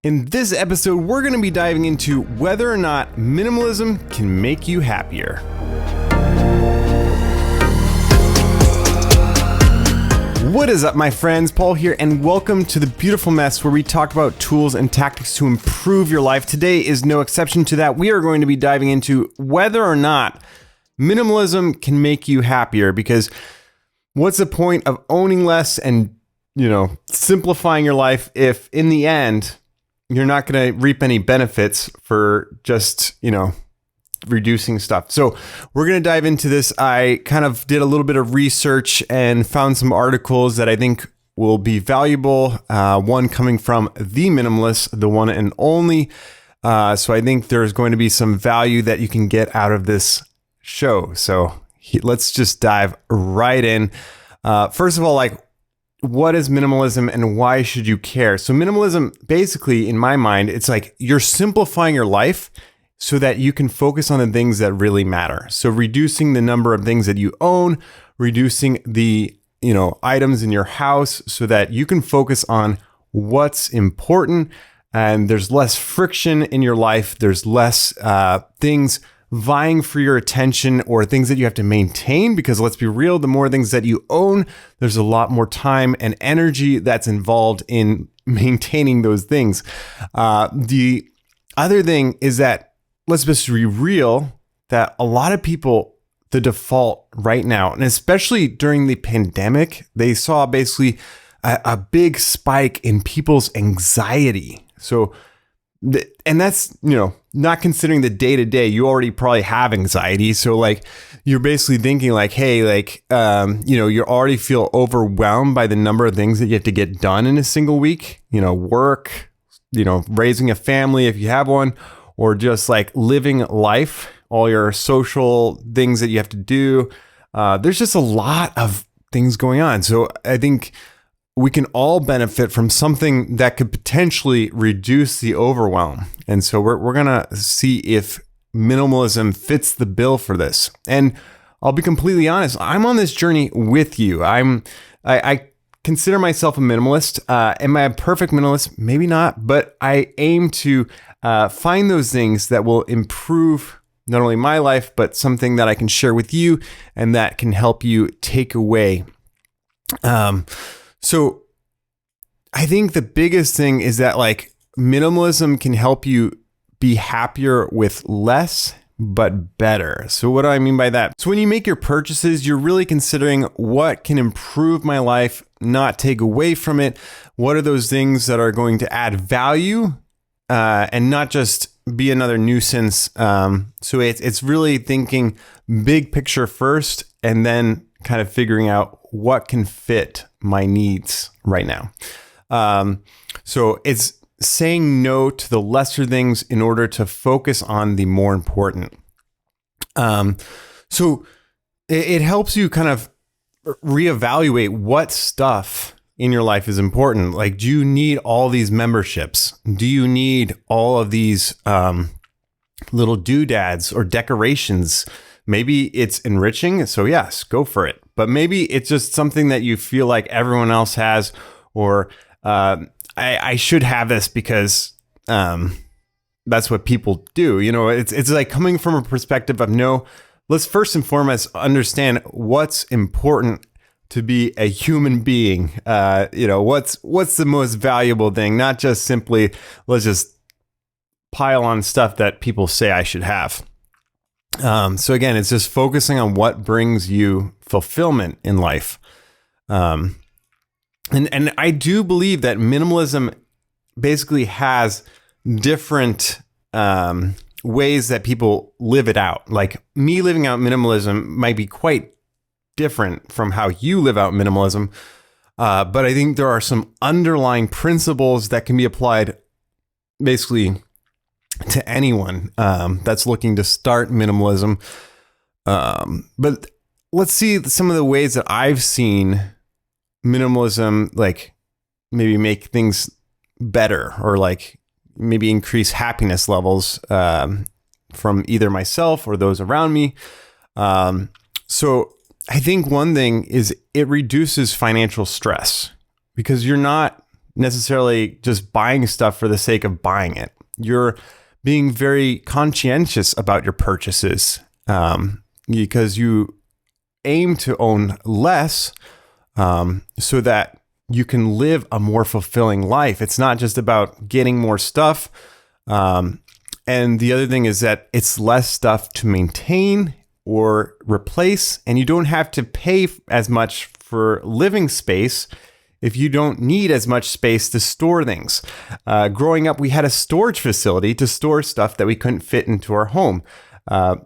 In this episode, we're going to be diving into whether or not minimalism can make you happier. What is up, my friends? Paul here, and welcome to The Beautiful Mess, where we talk about tools and tactics to improve your life. Today is no exception to that. We are going to be diving into whether or not minimalism can make you happier, because what's the point of owning less and, simplifying your life if in the end you're not going to reap any benefits for just, reducing stuff. So we're going to dive into this. I kind of did a little bit of research and found some articles that I think will be valuable. One coming from The Minimalist, the one and only. So I think there's going to be some value that you can get out of this show. So let's just dive right in. First of all, what is minimalism and why should you care? So minimalism, basically, in my mind, it's like you're simplifying your life so that you can focus on the things that really matter. So reducing the number of things that you own, reducing the, items in your house so that you can focus on what's important, and there's less friction in your life. There's less things vying for your attention or things that you have to maintain, because let's be real, the more things that you own, there's a lot more time and energy that's involved in maintaining those things. The other thing is that, let's just be real, that a lot of people, the default right now, and especially during the pandemic, they saw basically a big spike in people's anxiety. So, and that's, not considering the day to day, you already probably have anxiety. So you're basically thinking hey, you already feel overwhelmed by the number of things that you have to get done in a single week, work, raising a family if you have one, or just living life, all your social things that you have to do. There's just a lot of things going on. So I think we can all benefit from something that could potentially reduce the overwhelm. And so we're going to see if minimalism fits the bill for this. And I'll be completely honest, I'm on this journey with you. I consider myself a minimalist. Am I a perfect minimalist? Maybe not, but I aim to find those things that will improve not only my life, but something that I can share with you and that can help you take away. So I think the biggest thing is that minimalism can help you be happier with less, but better. So what do I mean by that? So when you make your purchases, you're really considering what can improve my life, not take away from it. What are those things that are going to add value and not just be another nuisance? So it's really thinking big picture first, and then kind of figuring out what can fit my needs right now. So it's saying no to the lesser things in order to focus on the more important. So it helps you kind of reevaluate what stuff in your life is important. Do you need all these memberships? Do you need all of these little doodads or decorations? Maybe it's enriching, so yes, go for it. But maybe it's just something that you feel like everyone else has, or I should have this because that's what people do. It's coming from a perspective of no. Let's first and foremost understand what's important to be a human being. What's the most valuable thing? Not just simply let's just pile on stuff that people say I should have. So again, it's just focusing on what brings you fulfillment in life. And I do believe that minimalism basically has different ways that people live it out. Me living out minimalism might be quite different from how you live out minimalism. But I think there are some underlying principles that can be applied basically to anyone that's looking to start minimalism. But let's see some of the ways that I've seen minimalism maybe make things better, or maybe increase happiness levels from either myself or those around me. So I think one thing is it reduces financial stress, because you're not necessarily just buying stuff for the sake of buying it. You're being very conscientious about your purchases because you aim to own less so that you can live a more fulfilling life. It's not just about getting more stuff. And the other thing is that it's less stuff to maintain or replace, and you don't have to pay as much for living space if you don't need as much space to store things. Growing up, we had a storage facility to store stuff that we couldn't fit into our home.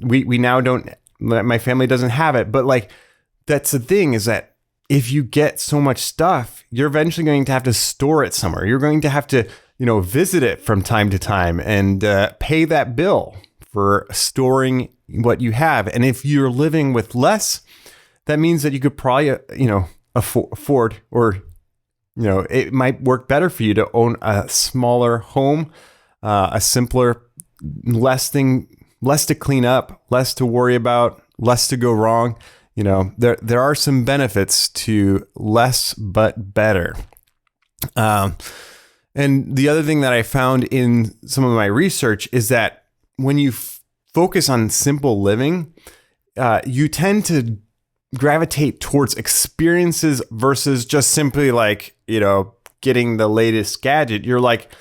We now don't, my family doesn't have it, but like, that's the thing, is that if you get so much stuff, you're eventually going to have to store it somewhere. You're going to have to, visit it from time to time and pay that bill for storing what you have. And if you're living with less, that means that you could probably, afford, or, it might work better for you to own a smaller home, a simpler, less to clean up, less to worry about, less to go wrong. There are some benefits to less but better. And the other thing that I found in some of my research is that when you focus on simple living, you tend to gravitate towards experiences versus just simply like, getting the latest gadget. You're like,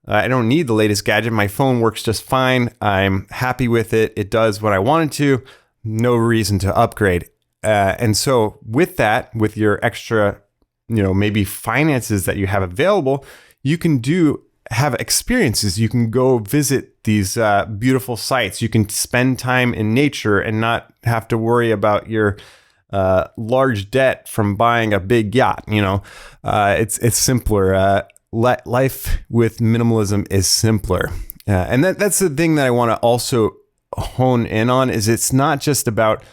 I don't need the latest gadget. My phone works just fine. I'm happy with it. It does what I want it to. No reason to upgrade. And so with that, with your extra, maybe finances that you have available, you can have experiences. You can go visit these beautiful sites. You can spend time in nature and not have to worry about your large debt from buying a big yacht. It's simpler. Life with minimalism is simpler. And that's the thing that I want to also hone in on, is it's not just about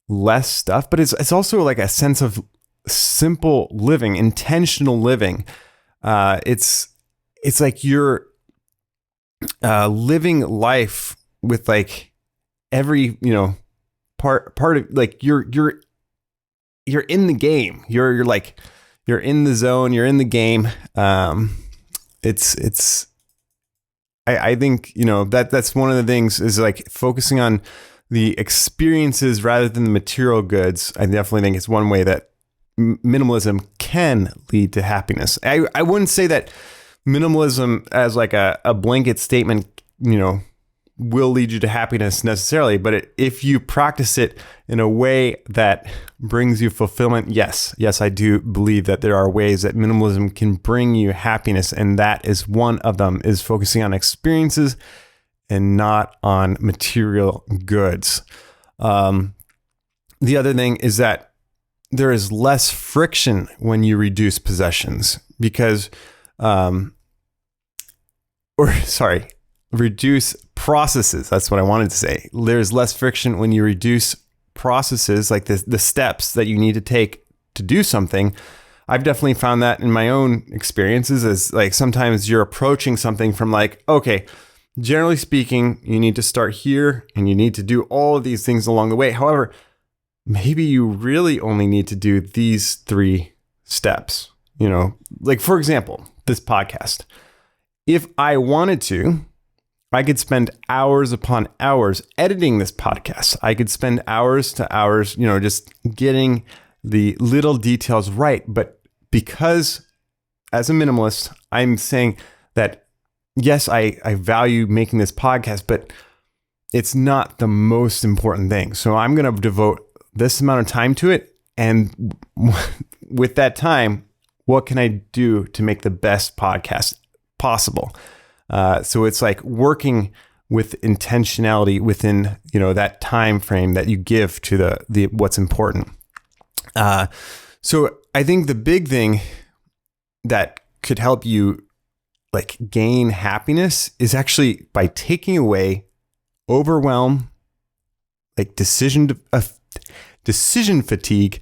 less stuff, but it's also like a sense of simple living, intentional living. It's like you're living life with like every part of, like you're in the game. You're like, you're in the zone. You're in the game. I think that's one of the things, is like focusing on the experiences rather than the material goods. I definitely think it's one way that minimalism can lead to happiness. I wouldn't say that minimalism as like a blanket statement, will lead you to happiness necessarily, but if you practice it in a way that brings you fulfillment, yes, I do believe that there are ways that minimalism can bring you happiness, and that is one of them, is focusing on experiences and not on material goods. The other thing is that there is less friction when you reduce possessions, because, reduce processes. That's what I wanted to say. There's less friction when you reduce processes, like the steps that you need to take to do something. I've definitely found that in my own experiences, as like sometimes you're approaching something from like, okay, generally speaking, you need to start here and you need to do all of these things along the way. However, maybe you really only need to do these 3 steps, like for example, this podcast. If I wanted to, I could spend hours upon hours editing this podcast. I could spend hours to hours, just getting the little details right. But because as a minimalist, I'm saying that, yes, I value making this podcast, but it's not the most important thing. So I'm going to devote this amount of time to it. And with that time, what can I do to make the best podcast possible? So it's like working with intentionality within, that time frame that you give to the what's important. So I think the big thing that could help you like gain happiness is actually by taking away overwhelm, like decision fatigue,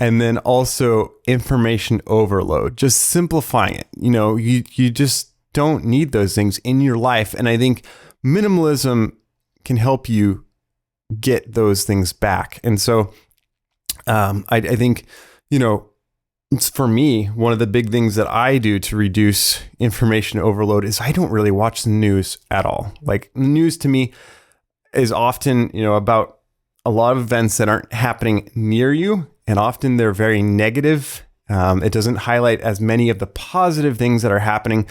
and then also information overload. Just simplifying it. You just don't need those things in your life. And I think minimalism can help you get those things back. And so I think, it's for me, one of the big things that I do to reduce information overload is I don't really watch the news at all. Like, news to me is often, about a lot of events that aren't happening near you, and often they're very negative. It doesn't highlight as many of the positive things that are happening.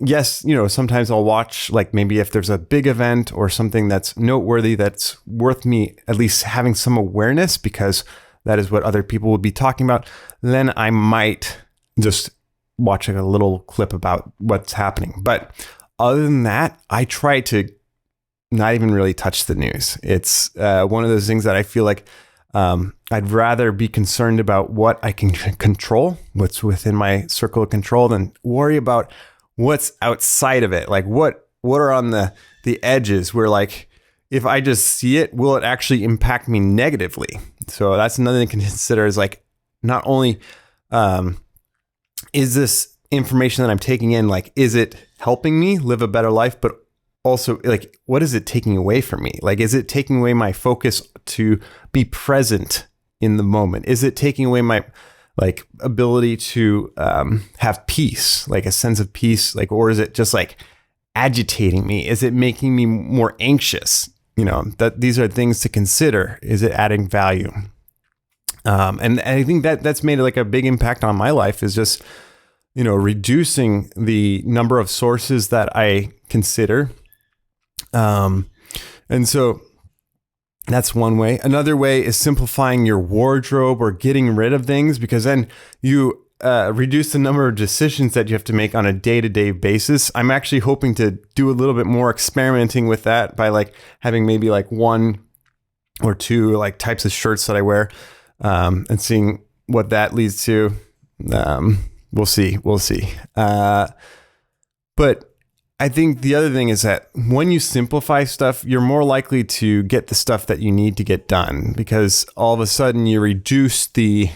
Yes, sometimes I'll watch, like, maybe if there's a big event or something that's noteworthy, that's worth me at least having some awareness, because that is what other people would be talking about. Then I might just watch a little clip about what's happening. But other than that, I try to not even really touch the news. It's one of those things that I feel like I'd rather be concerned about what I can control, what's within my circle of control, than worry about what's outside of it. Like, what are on the edges where, like, if I just see it, will it actually impact me negatively? So that's another thing to consider, is like, not only is this information that I'm taking in, like, is it helping me live a better life, but also, like, what is it taking away from me? Like, is it taking away my focus to be present in the moment? Is it taking away my, like, ability to have peace, like a sense of peace? Like, or is it just like agitating me? Is it making me more anxious? That these are things to consider. Is it adding value? And I think that's made like a big impact on my life, is just, reducing the number of sources that I consider. And so that's one way. Another way is simplifying your wardrobe or getting rid of things, because then you reduce the number of decisions that you have to make on a day-to-day basis. I'm actually hoping to do a little bit more experimenting with that by, like, having maybe like one or two, like, types of shirts that I wear, and seeing what that leads to. We'll see. But I think the other thing is that when you simplify stuff, you're more likely to get the stuff that you need to get done, because all of a sudden you reduce the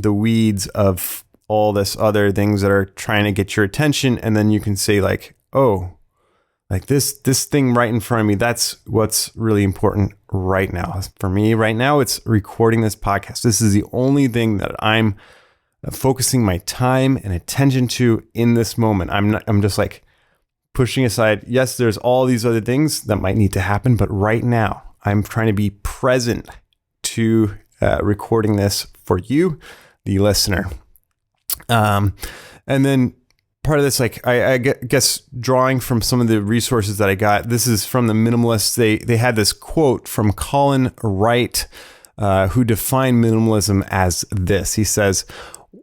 weeds of all this other things that are trying to get your attention. And then you can say, like, oh, like this thing right in front of me, that's what's really important right now. For me right now, it's recording this podcast. This is the only thing that I'm focusing my time and attention to in this moment. I'm just like pushing aside. Yes, there's all these other things that might need to happen, but right now I'm trying to be present to recording this for you, the listener. And then part of this, like, I guess drawing from some of the resources that I got, this is from the Minimalists. They had this quote from Colin Wright, who defined minimalism as this. He says,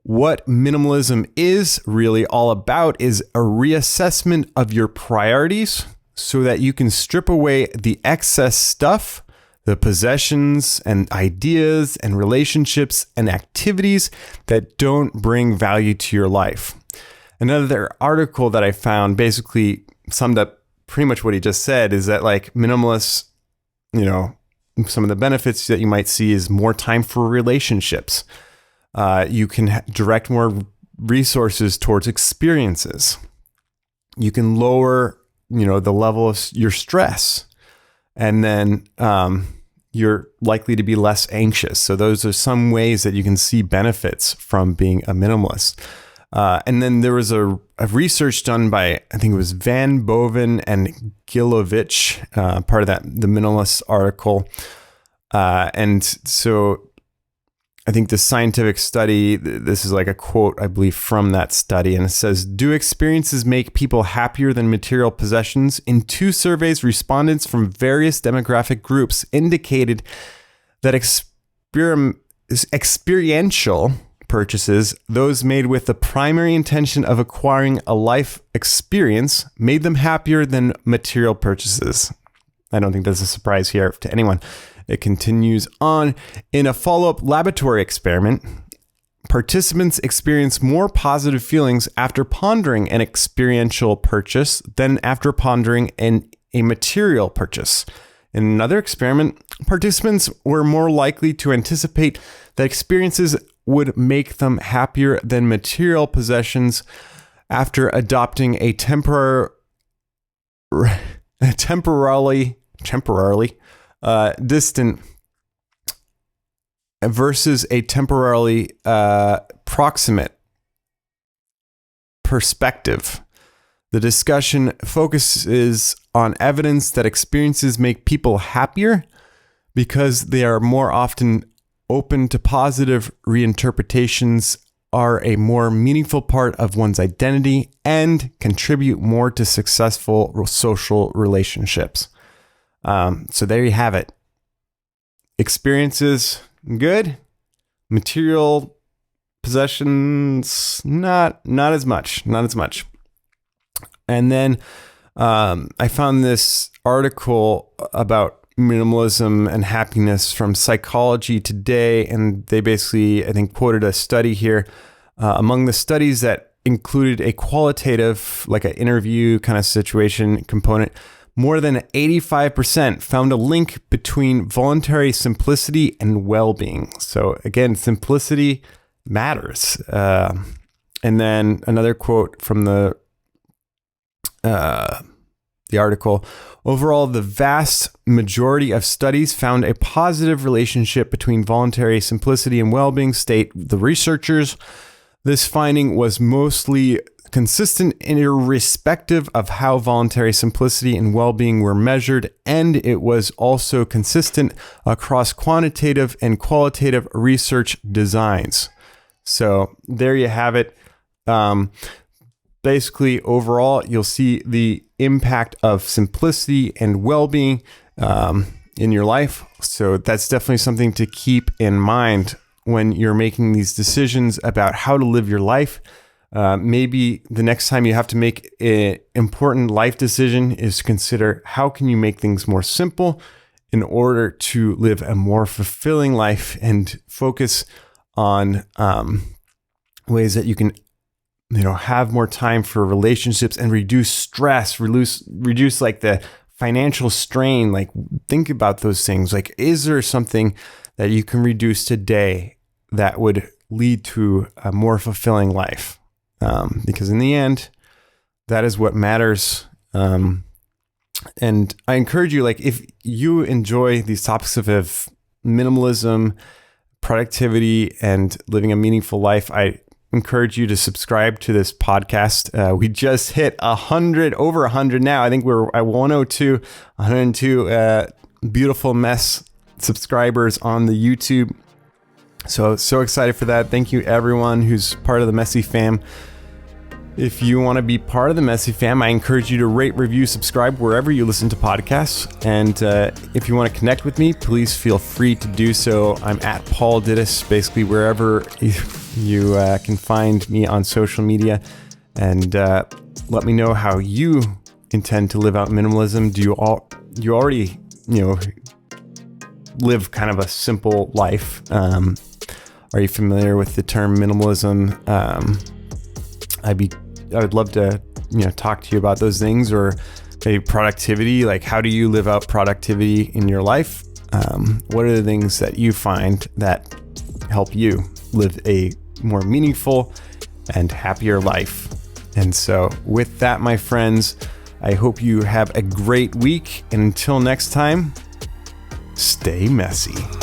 "What minimalism is really all about is a reassessment of your priorities so that you can strip away the excess stuff, the possessions and ideas and relationships and activities that don't bring value to your life." Another article that I found basically summed up pretty much what he just said, is that, like, minimalists, some of the benefits that you might see is more time for relationships. You can direct more resources towards experiences. You can lower, the level of your stress, and then you're likely to be less anxious. So those are some ways that you can see benefits from being a minimalist. And then there was a research done by, I think it was Van Boven and Gilovich, part of the Minimalist article. And so I think the scientific study, this is like a quote, I believe, from that study. And it says, "Do experiences make people happier than material possessions? In 2 surveys, respondents from various demographic groups indicated that experiential purchases, those made with the primary intention of acquiring a life experience, made them happier than material purchases." I don't think that's a surprise here to anyone. It continues on. "In a follow-up laboratory experiment, participants experienced more positive feelings after pondering an experiential purchase than after pondering a material purchase. In another experiment, participants were more likely to anticipate that experiences would make them happier than material possessions after adopting a temporarily distant versus a temporarily proximate perspective. The discussion focuses on evidence that experiences make people happier because they are more often open to positive reinterpretations, are a more meaningful part of one's identity, and contribute more to successful social relationships. So there you have it. Experiences, good. Material possessions, not as much. And then I found this article about minimalism and happiness from Psychology Today, and they basically, I think, quoted a study here. Among the studies that included a qualitative, like an interview kind of situation component, more than 85% found a link between voluntary simplicity and well-being. So again, simplicity matters. And then another quote from the article: overall, the vast majority of studies found a positive relationship between voluntary simplicity and well-being, state the researchers. This finding was mostly consistent and irrespective of how voluntary simplicity and well-being were measured, and it was also consistent across quantitative and qualitative research designs. So there you have it. Basically, overall, you'll see the impact of simplicity and well-being in your life. So that's definitely something to keep in mind when you're making these decisions about how to live your life. Maybe the next time you have to make an important life decision is to consider how can you make things more simple in order to live a more fulfilling life, and focus on ways that you can have more time for relationships and reduce stress, reduce like the financial strain. Like, think about those things. Like, is there something that you can reduce today that would lead to a more fulfilling life? Because in the end, that is what matters. And I encourage you, like, if you enjoy these topics of minimalism, productivity, and living a meaningful life, I encourage you to subscribe to this podcast. We just hit over 100 now. I think we're at 102 beautiful mess subscribers on the YouTube. So excited for that. Thank you everyone who's part of the Messy fam. If you want to be part of the Messy fam, I encourage you to rate, review, subscribe wherever you listen to podcasts. And if you want to connect with me, please feel free to do so. I'm at Paul Dittis, basically wherever you can find me on social media. And let me know how you intend to live out minimalism. Do you already live kind of a simple life? Are you familiar with the term minimalism? I would love to, talk to you about those things, or maybe productivity. Like, how do you live out productivity in your life? What are the things that you find that help you live a more meaningful and happier life? And so with that, my friends, I hope you have a great week. And until next time, stay messy.